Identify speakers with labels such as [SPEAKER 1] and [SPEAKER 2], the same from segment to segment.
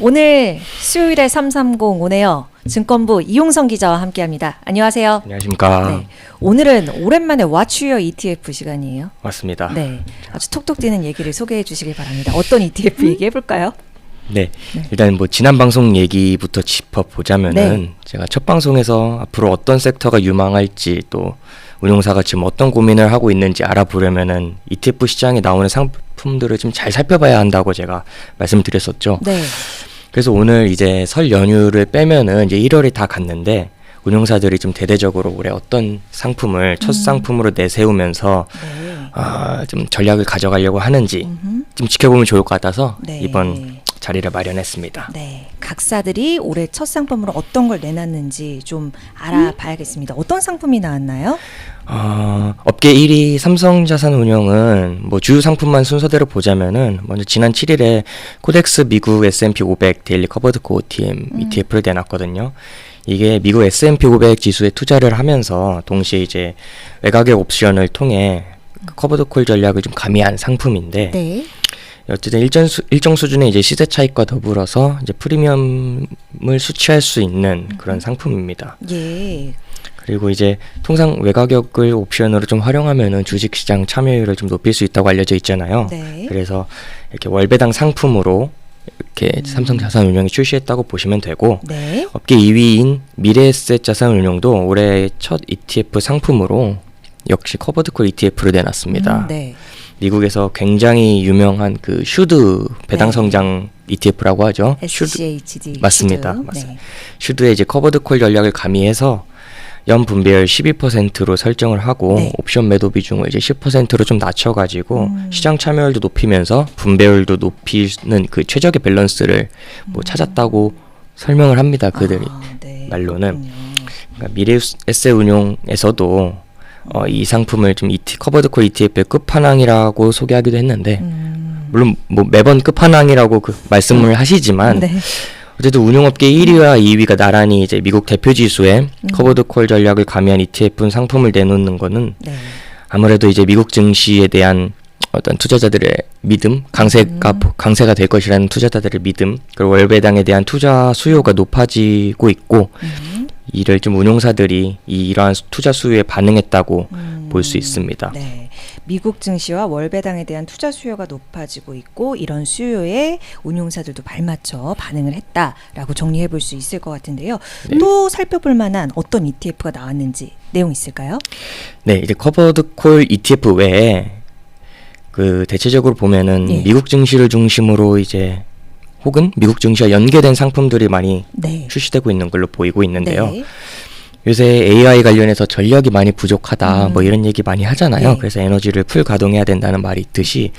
[SPEAKER 1] 오늘 수요일에 330 오네요. 증권부 이용성 기자와 함께합니다. 안녕하세요.
[SPEAKER 2] 안녕하십니까.
[SPEAKER 1] 네, 오늘은 오랜만에 Watch Your ETF 시간이에요.
[SPEAKER 2] 맞습니다.
[SPEAKER 1] 네, 아주 톡톡 뛰는 얘기를 소개해 주시길 바랍니다. 어떤 ETF 얘기해 볼까요?
[SPEAKER 2] 네, 일단 뭐 지난 방송 얘기부터 짚어보자면은
[SPEAKER 1] 네.
[SPEAKER 2] 제가 첫 방송에서 앞으로 어떤 섹터가 유망할지 또 운용사가 지금 어떤 고민을 하고 있는지 알아보려면은 ETF 시장에 나오는 상품들을 좀 잘 살펴봐야 한다고 제가 말씀드렸었죠.
[SPEAKER 1] 네.
[SPEAKER 2] 그래서 오늘 이제 설 연휴를 빼면은 이제 1월이 다 갔는데 운용사들이 좀 대대적으로 올해 어떤 상품을 첫 상품으로 내세우면서
[SPEAKER 1] 네.
[SPEAKER 2] 좀 전략을 가져가려고 하는지 좀 지켜보면 좋을 것 같아서
[SPEAKER 1] 네.
[SPEAKER 2] 이번 자리를 마련했습니다.
[SPEAKER 1] 네, 각사들이 올해 첫 상품으로 어떤 걸 내놨는지 좀 알아봐야겠습니다. 어떤 상품이 나왔나요?
[SPEAKER 2] 업계 1위 삼성자산운용은 뭐 주요 상품만 순서대로 보자면은 먼저 지난 7일에 코덱스 미국 S&P 500 데일리 커버드 코 OTM ETF를 내놨거든요. 이게 미국 S&P 500 지수에 투자를 하면서 동시에 이제 외곽의 옵션을 통해 커버드 콜 전략을 좀 가미한 상품인데
[SPEAKER 1] 네.
[SPEAKER 2] 어쨌든 일정 수준의 이제 시세 차익과 더불어서 이제 프리미엄을 수취할 수 있는 그런 상품입니다.
[SPEAKER 1] 예.
[SPEAKER 2] 그리고 이제 통상 외가격을 옵션으로 좀 활용하면은 주식시장 참여율을 좀 높일 수 있다고 알려져 있잖아요.
[SPEAKER 1] 네.
[SPEAKER 2] 그래서 이렇게 월배당 상품으로 이렇게 삼성자산운용이 출시했다고 보시면 되고,
[SPEAKER 1] 네.
[SPEAKER 2] 업계 2위인 미래에셋자산운용도 올해 첫 ETF 상품으로 역시 커버드콜 ETF를 내놨습니다.
[SPEAKER 1] 네.
[SPEAKER 2] 미국에서 굉장히 유명한 그 슈드 배당 성장 ETF라고 하죠.
[SPEAKER 1] SCHD
[SPEAKER 2] 맞습니다.
[SPEAKER 1] 슈드.
[SPEAKER 2] 맞습니다. 슈드의 이제 커버드콜 전략을 가미해서 연 분배율 12%로 설정을 하고
[SPEAKER 1] 네.
[SPEAKER 2] 옵션 매도 비중을 이제 10%로 좀 낮춰가지고 시장 참여율도 높이면서 분배율도 높이는 그 최적의 밸런스를 뭐 찾았다고 설명을 합니다. 그들이
[SPEAKER 1] 네.
[SPEAKER 2] 말로는. 그러니까 미래에셋 운용에서도 이 상품을 좀 커버드콜 ETF의 끝판왕이라고 소개하기도 했는데 물론 뭐 매번 끝판왕이라고 그 말씀을 하시지만
[SPEAKER 1] 네.
[SPEAKER 2] 어쨌든 운용업계 1위와 2위가 나란히 이제 미국 대표 지수에 커버드콜 전략을 가미한 ETF 상품을 내놓는 거는
[SPEAKER 1] 네.
[SPEAKER 2] 아무래도 이제 미국 증시에 대한 어떤 투자자들의 믿음, 강세가 될 것이라는 투자자들의 믿음, 그리고 월배당에 대한 투자 수요가 높아지고 있고 이를 좀 운용사들이 이러한 투자 수요에 반응했다고 볼 수 있습니다.
[SPEAKER 1] 네. 미국 증시와 월배당에 대한 투자 수요가 높아지고 있고 이런 수요에 운용사들도 발맞춰 반응을 했다라고 정리해 볼 수 있을 것 같은데요.
[SPEAKER 2] 네.
[SPEAKER 1] 또 살펴볼 만한 어떤 ETF가 나왔는지 내용 있을까요?
[SPEAKER 2] 네, 이제 커버드콜 ETF 외에 그 대체적으로 보면은
[SPEAKER 1] 예.
[SPEAKER 2] 미국 증시를 중심으로 이제 혹은 미국 증시와 연계된 상품들이 많이
[SPEAKER 1] 네.
[SPEAKER 2] 출시되고 있는 걸로 보이고 있는데요.
[SPEAKER 1] 네.
[SPEAKER 2] 요새 AI 관련해서 전력이 많이 부족하다 뭐 이런 얘기 많이 하잖아요.
[SPEAKER 1] 네.
[SPEAKER 2] 그래서 에너지를 풀 가동해야 된다는 말이 있듯이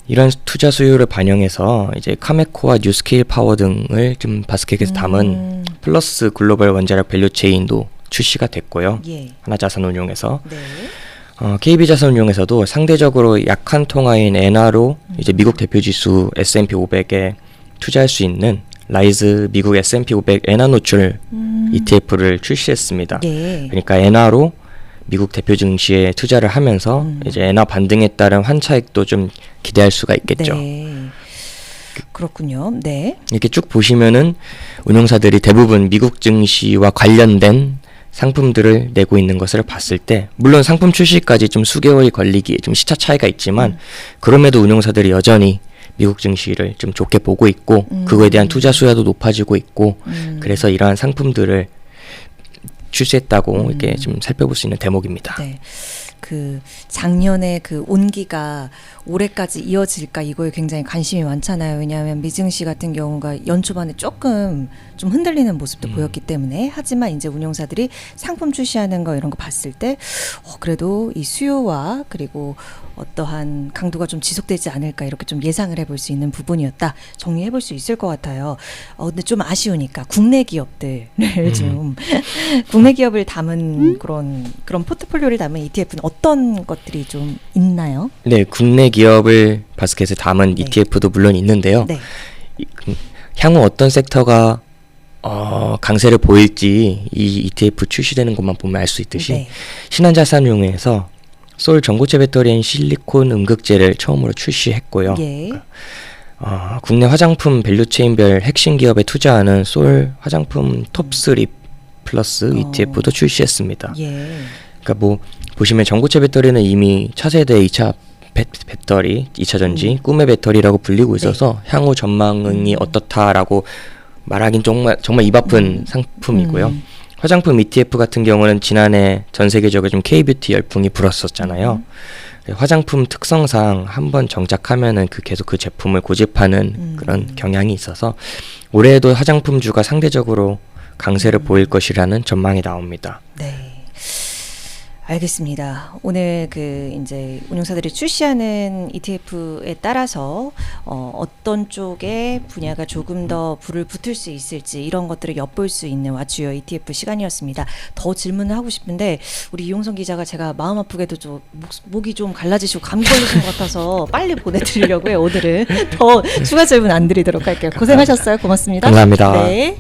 [SPEAKER 2] 이런 투자 수요를 반영해서 이제 카메코와 뉴스케일 파워 등을 좀 바스켓에서 담은 플러스 글로벌 원자력 밸류 체인도 출시가 됐고요.
[SPEAKER 1] 예.
[SPEAKER 2] 하나자산운용에서
[SPEAKER 1] 네.
[SPEAKER 2] KB자산운용에서도 상대적으로 약한 통화인 엔화로 이제 미국 대표지수 S&P 500에 투자할 수 있는 라이즈 미국 S&P 500 엔화 노출 ETF를 출시했습니다.
[SPEAKER 1] 예.
[SPEAKER 2] 그러니까 엔화로 미국 대표 증시에 투자를 하면서 이제 엔화 반등에 따른 환차익도 좀 기대할 수가 있겠죠.
[SPEAKER 1] 네. 그렇군요. 네.
[SPEAKER 2] 이렇게 쭉 보시면은 운용사들이 대부분 미국 증시와 관련된 상품들을 내고 있는 것을 봤을 때 물론 상품 출시까지 좀 수개월이 걸리기에 좀 시차 차이가 있지만 그럼에도 운용사들이 여전히 미국 증시를 좀 좋게 보고 있고 그거에 대한 투자 수요도 높아지고 있고 그래서 이러한 상품들을 출시했다고 이렇게 좀 살펴볼 수 있는 대목입니다.
[SPEAKER 1] 네. 그 작년에 그 온기가 올해까지 이어질까 이거에 굉장히 관심이 많잖아요. 왜냐하면 미증시 같은 경우가 연초반에 조금 좀 흔들리는 모습도 보였기 때문에 하지만 이제 운용사들이 상품 출시하는 거 이런 거 봤을 때 그래도 이 수요와 그리고 어떠한 강도가 좀 지속되지 않을까 이렇게 좀 예상을 해볼 수 있는 부분이었다 정리해 볼 수 있을 것 같아요. 근데 좀 아쉬우니까 국내 기업들을 좀 국내 기업을 담은 그런 포트폴리오를 담은 ETF는 어떤 것들이 좀 있나요?
[SPEAKER 2] 네, 국내 기업을 바스켓에 담은
[SPEAKER 1] 네.
[SPEAKER 2] ETF도 물론 있는데요.
[SPEAKER 1] 네.
[SPEAKER 2] 향후 어떤 섹터가 강세를 보일지 이 ETF 출시되는 것만 보면 알 수 있듯이
[SPEAKER 1] 네.
[SPEAKER 2] 신한자산운용에서 솔 전고체 배터리인 실리콘 음극재를 처음으로 출시했고요.
[SPEAKER 1] 예.
[SPEAKER 2] 국내 화장품 밸류체인별 핵심 기업에 투자하는 솔 화장품 톱3 플러스 ETF도 출시했습니다.
[SPEAKER 1] 예.
[SPEAKER 2] 그러니까 뭐 보시면 전고체 배터리는 이미 차세대 2차 배터리, 2차 전지, 꿈의 배터리라고 불리고 있어서 향후 전망이 어떻다라고 말하긴 정말 입 아픈 상품이고요. 화장품 ETF 같은 경우는 지난해 전 세계적으로 좀 K-뷰티 열풍이 불었었잖아요. 화장품 특성상 한번 정착하면은 계속 그 제품을 고집하는 그런 경향이 있어서 올해에도 화장품주가 상대적으로 강세를 보일 것이라는 전망이 나옵니다.
[SPEAKER 1] 네. 알겠습니다. 오늘 이제 운용사들이 출시하는 ETF에 따라서 어떤 쪽에 분야가 조금 더 불을 붙을 수 있을지 이런 것들을 엿볼 수 있는 와주요 ETF 시간이었습니다. 더 질문을 하고 싶은데 우리 이용성 기자가 제가 마음 아프게도 좀 목이 좀 갈라지시고 감기 걸리신 것 같아서 빨리 보내드리려고요. 오늘은 더 추가 질문 안 드리도록 할게요. 고생하셨어요. 고맙습니다.
[SPEAKER 2] 감사합니다.
[SPEAKER 1] 네.